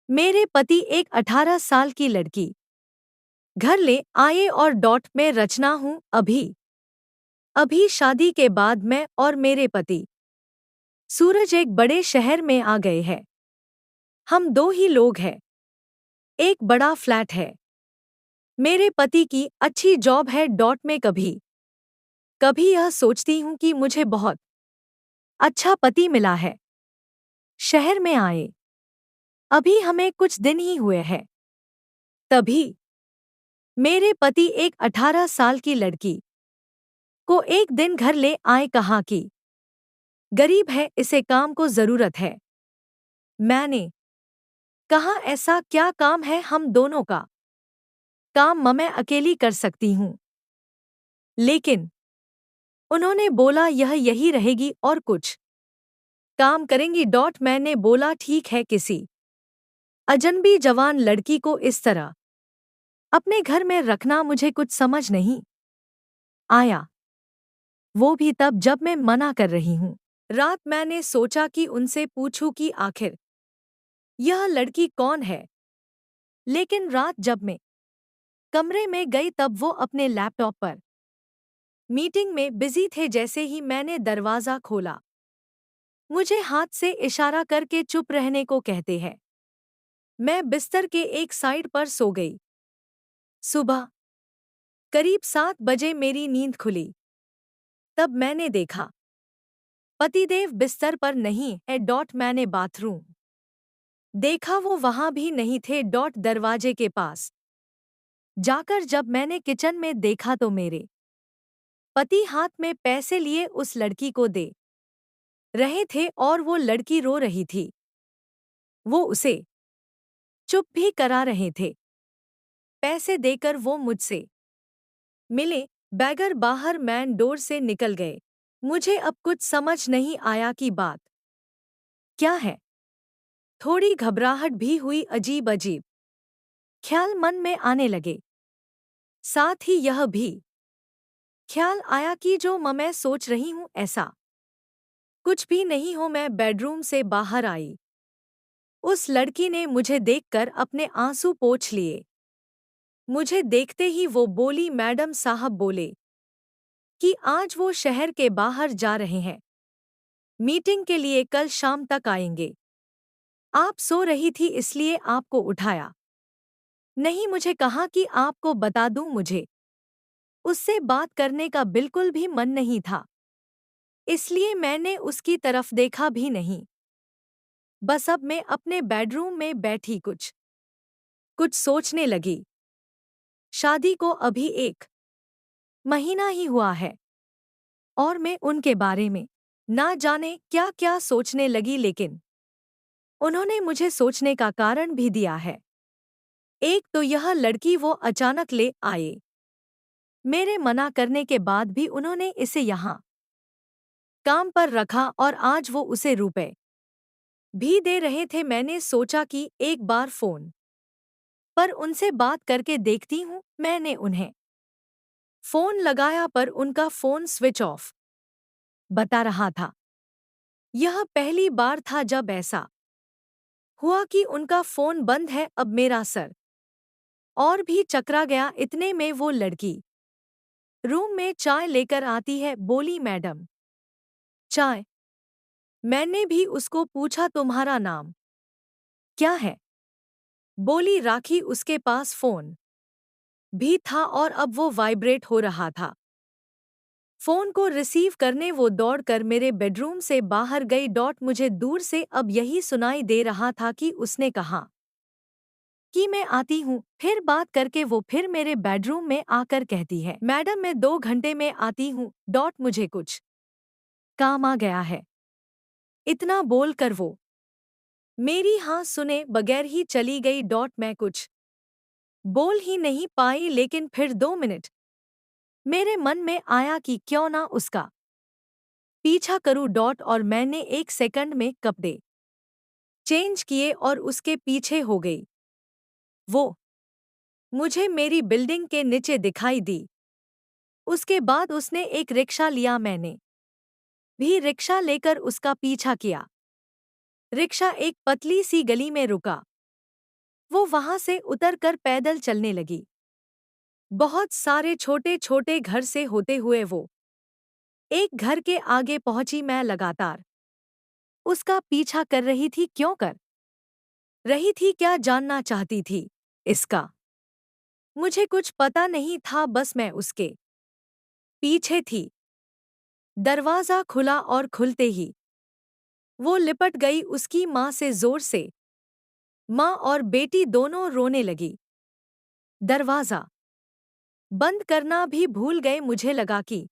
मेरे पति एक 18 साल की लड़की घर ले आए और डॉट में रचना हूँ अभी अभी शादी के बाद मैं और मेरे पति सूरज एक बड़े शहर में आ गए हैं। हम दो ही लोग हैं। एक बड़ा फ्लैट है। मेरे पति की अच्छी जॉब है। डॉट में कभी कभी यह सोचती हूँ कि मुझे बहुत अच्छा पति मिला है। शहर में आए अभी हमें कुछ दिन ही हुए हैं। तभी मेरे पति एक 18 साल की लड़की को एक दिन घर ले आए। कहा कि गरीब है, इसे काम को जरूरत है। मैंने कहा ऐसा क्या काम है, हम दोनों का काम मैं अकेली कर सकती हूँ। लेकिन उन्होंने बोला यह यही रहेगी और कुछ काम करेंगी। डॉट मैंने बोला ठीक है। किसी अजनबी जवान लड़की को इस तरह अपने घर में रखना मुझे कुछ समझ नहीं आया, वो भी तब जब मैं मना कर रही हूँ। रात मैंने सोचा कि उनसे पूछूं कि आखिर यह लड़की कौन है। लेकिन रात जब मैं कमरे में गई तब वो अपने लैपटॉप पर मीटिंग में बिजी थे। जैसे ही मैंने दरवाजा खोला, मुझे हाथ से इशारा करके चुप रहने को कहते हैं। मैं बिस्तर के एक साइड पर सो गई। सुबह करीब 7 बजे मेरी नींद खुली। तब मैंने देखा पतिदेव बिस्तर पर नहीं है। डॉट मैंने बाथरूम देखा, वो वहां भी नहीं थे। डॉट दरवाजे के पास जाकर जब मैंने किचन में देखा तो मेरे पति हाथ में पैसे लिए उस लड़की को दे रहे थे और वो लड़की रो रही थी। वो उसे चुप भी करा रहे थे। पैसे देकर वो मुझसे मिले। बैगर बाहर मैन डोर से निकल गए। मुझे अब कुछ समझ नहीं आया कि बात क्या है। थोड़ी घबराहट भी हुई। अजीब अजीब ख्याल मन में आने लगे। साथ ही यह भी ख्याल आया कि जो मैं सोच रही हूं ऐसा कुछ भी नहीं हो। मैं बेडरूम से बाहर आई। उस लड़की ने मुझे देखकर अपने आंसू पोंछ लिए। मुझे देखते ही वो बोली, मैडम साहब बोले कि आज वो शहर के बाहर जा रहे हैं मीटिंग के लिए, कल शाम तक आएंगे। आप सो रही थी इसलिए आपको उठाया नहीं। मुझे कहा कि आपको बता दूं, मुझे उससे बात करने का बिल्कुल भी मन नहीं था, इसलिए मैंने उसकी तरफ देखा भी नहीं। बस अब मैं अपने बेडरूम में बैठी कुछ कुछ सोचने लगी। शादी को अभी 1 महीना ही हुआ है और मैं उनके बारे में ना जाने क्या क्या सोचने लगी। लेकिन उन्होंने मुझे सोचने का कारण भी दिया है। एक तो यह लड़की वो अचानक ले आए। मेरे मना करने के बाद भी उन्होंने इसे यहाँ काम पर रखा और आज वो उसे रुपए भी दे रहे थे। मैंने सोचा कि एक बार फोन पर उनसे बात करके देखती हूँ। मैंने उन्हें फोन लगाया पर उनका फोन स्विच ऑफ बता रहा था। यह पहली बार था जब ऐसा हुआ कि उनका फोन बंद है। अब मेरा सर और भी चकरा गया। इतने में वो लड़की रूम में चाय लेकर आती है। बोली, मैडम चाय। मैंने भी उसको पूछा, तुम्हारा नाम क्या है? बोली, राखी। उसके पास फोन भी था और अब वो वाइब्रेट हो रहा था। फोन को रिसीव करने वो दौड़कर मेरे बेडरूम से बाहर गई। डॉट मुझे दूर से अब यही सुनाई दे रहा था कि उसने कहा कि मैं आती हूँ। फिर बात करके वो फिर मेरे बेडरूम में आकर कहती है, मैडम मैं 2 घंटे में आती हूँ। डॉट मुझे कुछ काम आ गया है। इतना बोलकर वो मेरी हाँ सुने बगैर ही चली गई। डॉट मैं कुछ बोल ही नहीं पाई। लेकिन फिर 2 मिनट मेरे मन में आया कि क्यों ना उसका पीछा करूं। डॉट और मैंने 1 सेकंड में कपड़े चेंज किए और उसके पीछे हो गई। वो मुझे मेरी बिल्डिंग के नीचे दिखाई दी। उसके बाद उसने एक रिक्शा लिया। मैंने भी रिक्शा लेकर उसका पीछा किया। रिक्शा एक पतली सी गली में रुका। वो वहां से उतरकर पैदल चलने लगी। बहुत सारे छोटे छोटे घर से होते हुए वो एक घर के आगे पहुंची। मैं लगातार उसका पीछा कर रही थी। क्यों कर रही थी? क्या जानना चाहती थी इसका? मुझे कुछ पता नहीं था, बस मैं उसके पीछे थी। दरवाजा खुला और खुलते ही वो लिपट गई उसकी माँ से जोर से। माँ और बेटी दोनों रोने लगी। दरवाजा बंद करना भी भूल गए। मुझे लगा कि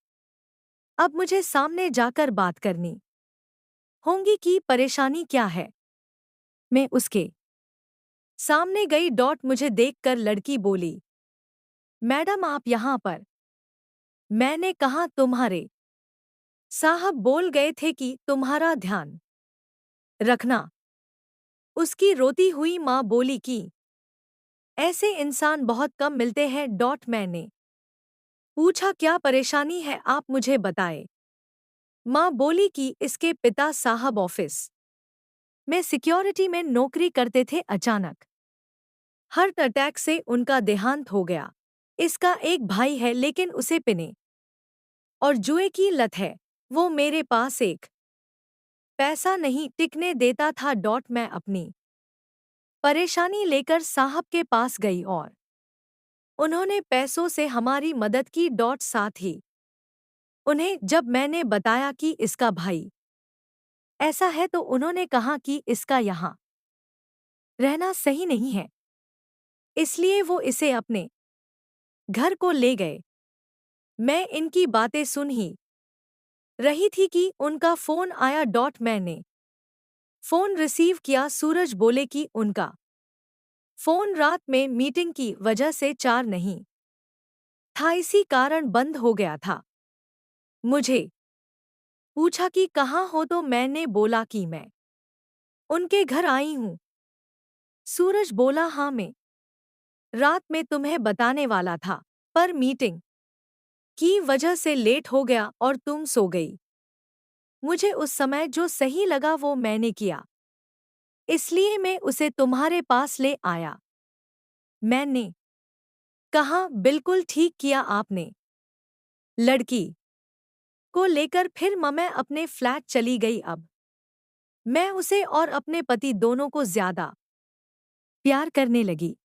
अब मुझे सामने जाकर बात करनी होंगी कि परेशानी क्या है। मैं उसके सामने गई। मुझे देखकर लड़की बोली, मैडम आप यहाँ पर? मैंने कहा तुम्हारे साहब बोल गए थे कि तुम्हारा ध्यान रखना। उसकी रोती हुई माँ बोली कि ऐसे इंसान बहुत कम मिलते हैं। मैंने पूछा क्या परेशानी है, आप मुझे बताए। माँ बोली कि इसके पिता साहब ऑफिस में सिक्योरिटी में नौकरी करते थे। अचानक हार्ट अटैक से उनका देहांत हो गया। इसका एक भाई है लेकिन उसे पीने और जुए की लत है। वो मेरे पास एक पैसा नहीं टिकने देता था। मैं अपनी परेशानी लेकर साहब के पास गई और उन्होंने पैसों से हमारी मदद की। साथ ही उन्हें जब मैंने बताया कि इसका भाई ऐसा है तो उन्होंने कहा कि इसका यहाँ रहना सही नहीं है, इसलिए वो इसे अपने घर को ले गए। मैं इनकी बातें सुन ही रही थी कि उनका फोन आया। मैंने फोन रिसीव किया। सूरज बोले कि उनका फोन रात में मीटिंग की वजह से चार्ज नहीं था, इसी कारण बंद हो गया था। मुझे पूछा कि कहाँ हो तो मैंने बोला कि मैं उनके घर आई हूँ। सूरज बोला हाँ, मैं रात में तुम्हें बताने वाला था पर मीटिंग की वजह से लेट हो गया और तुम सो गई। मुझे उस समय जो सही लगा वो मैंने किया, इसलिए मैं उसे तुम्हारे पास ले आया। मैंने कहा बिल्कुल ठीक किया आपने। लड़की को लेकर फिर मैं अपने फ्लैट चली गई। अब मैं उसे और अपने पति दोनों को ज्यादा प्यार करने लगी।